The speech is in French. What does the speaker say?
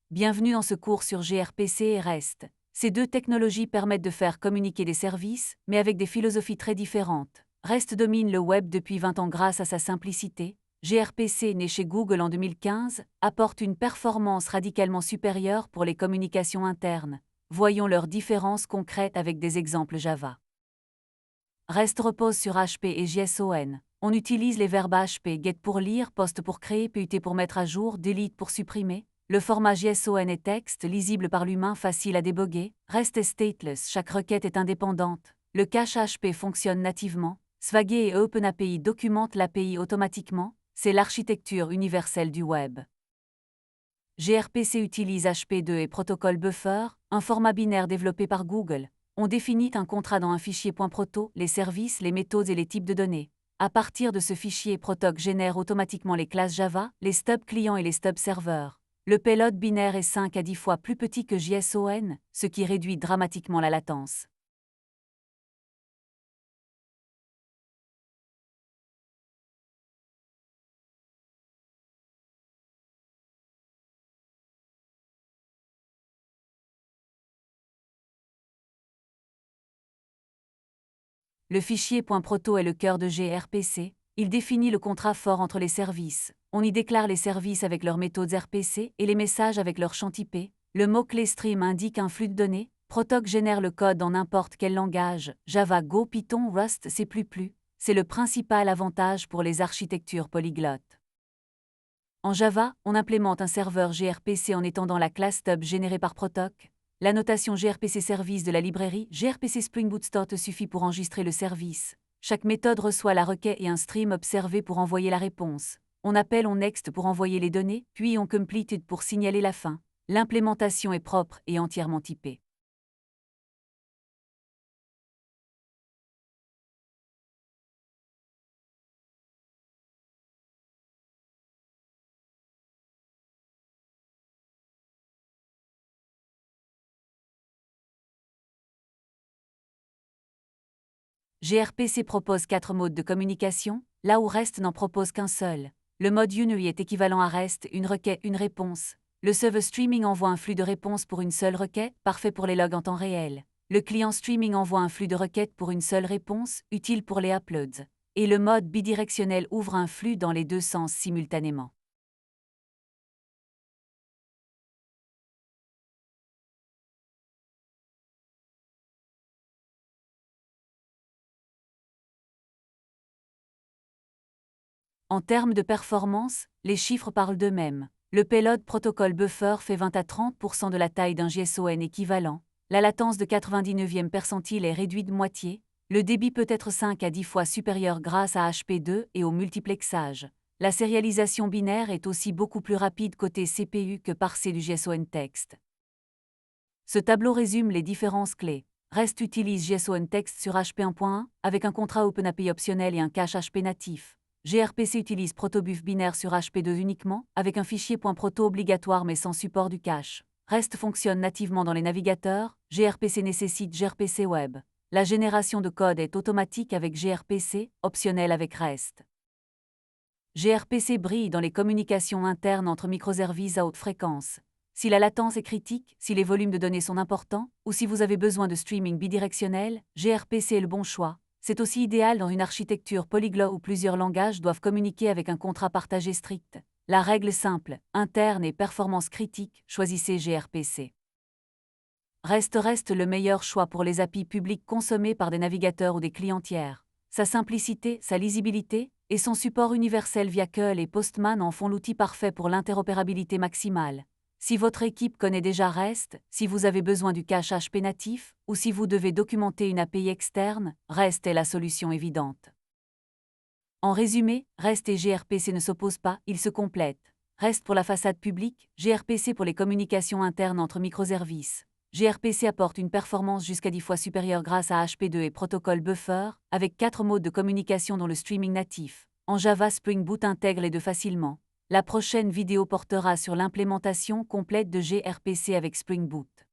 Bienvenue dans ce cours sur gRPC et REST. Ces deux technologies permettent de faire communiquer des services, mais avec des philosophies très différentes. REST domine le web depuis 20 ans grâce à sa simplicité. gRPC, né chez Google en 2015, apporte une performance radicalement supérieure pour les communications internes. Voyons leurs différences concrètes avec des exemples Java. REST repose sur HP et JSON. On utilise les verbes HP, get pour lire, post pour créer, PUT pour mettre à jour, delete pour supprimer. Le format JSON est texte, lisible par l'humain, facile à déboguer. REST est stateless, chaque requête est indépendante. Le cache HP fonctionne nativement. Swagger et OpenAPI documentent l'API automatiquement. C'est l'architecture universelle du web. gRPC utilise HP2 et protocole Buffer, un format binaire développé par Google. On définit un contrat dans un fichier .proto, les services, les méthodes et les types de données. À partir de ce fichier, Protoc génère automatiquement les classes Java, les stubs clients et les stubs serveurs. Le payload binaire est 5 à 10 fois plus petit que JSON, ce qui réduit dramatiquement la latence. Le fichier .proto est le cœur de gRPC. Il définit le contrat fort entre les services. On y déclare les services avec leurs méthodes RPC et les messages avec leur champ typé. Le mot-clé stream indique un flux de données. Protoc génère le code dans n'importe quel langage, Java, Go, Python, Rust, C++. C'est le principal avantage pour les architectures polyglottes. En Java, on implémente un serveur gRPC en étendant la classe stub générée par Protoc. La notation gRPC service de la librairie gRPC Spring Boot Start suffit pour enregistrer le service. Chaque méthode reçoit la requête et un stream observé pour envoyer la réponse. On appelle onNext pour envoyer les données, puis onCompleted pour signaler la fin. L'implémentation est propre et entièrement typée. gRPC propose 4 modes de communication, là où REST n'en propose qu'un seul. Le mode Unary est équivalent à REST, une requête, une réponse. Le server streaming envoie un flux de réponses pour une seule requête, parfait pour les logs en temps réel. Le client streaming envoie un flux de requêtes pour une seule réponse, utile pour les uploads. Et le mode bidirectionnel ouvre un flux dans les deux sens simultanément. En termes de performance, les chiffres parlent d'eux-mêmes. Le payload protocol buffer fait 20 à 30% de la taille d'un JSON équivalent. La latence de 99e percentile est réduite de moitié. Le débit peut être 5 à 10 fois supérieur grâce à HP2 et au multiplexage. La sérialisation binaire est aussi beaucoup plus rapide côté CPU que parsé du JSON texte. Ce tableau résume les différences clés. REST utilise JSON Text sur HP 1.1 avec un contrat OpenAPI optionnel et un cache HP natif. gRPC utilise protobuf binaire sur HP2 uniquement, avec un fichier .proto obligatoire mais sans support du cache. REST fonctionne nativement dans les navigateurs, gRPC nécessite gRPC Web. La génération de code est automatique avec gRPC, optionnelle avec REST. gRPC brille dans les communications internes entre microservices à haute fréquence. Si la latence est critique, si les volumes de données sont importants, ou si vous avez besoin de streaming bidirectionnel, gRPC est le bon choix. C'est aussi idéal dans une architecture polyglotte où plusieurs langages doivent communiquer avec un contrat partagé strict. La règle simple, interne et performance critique, choisissez gRPC. Reste le meilleur choix pour les API publics consommés par des navigateurs ou des clients tiers. Sa simplicité, sa lisibilité et son support universel via curl et Postman en font l'outil parfait pour l'interopérabilité maximale. Si votre équipe connaît déjà REST, si vous avez besoin du cache HP natif, ou si vous devez documenter une API externe, REST est la solution évidente. En résumé, REST et gRPC ne s'opposent pas, ils se complètent. REST pour la façade publique, gRPC pour les communications internes entre microservices. gRPC apporte une performance jusqu'à 10 fois supérieure grâce à HP2 et protocole Buffer, avec 4 modes de communication dont le streaming natif. En Java, Spring Boot intègre les deux facilement. La prochaine vidéo portera sur l'implémentation complète de gRPC avec Spring Boot.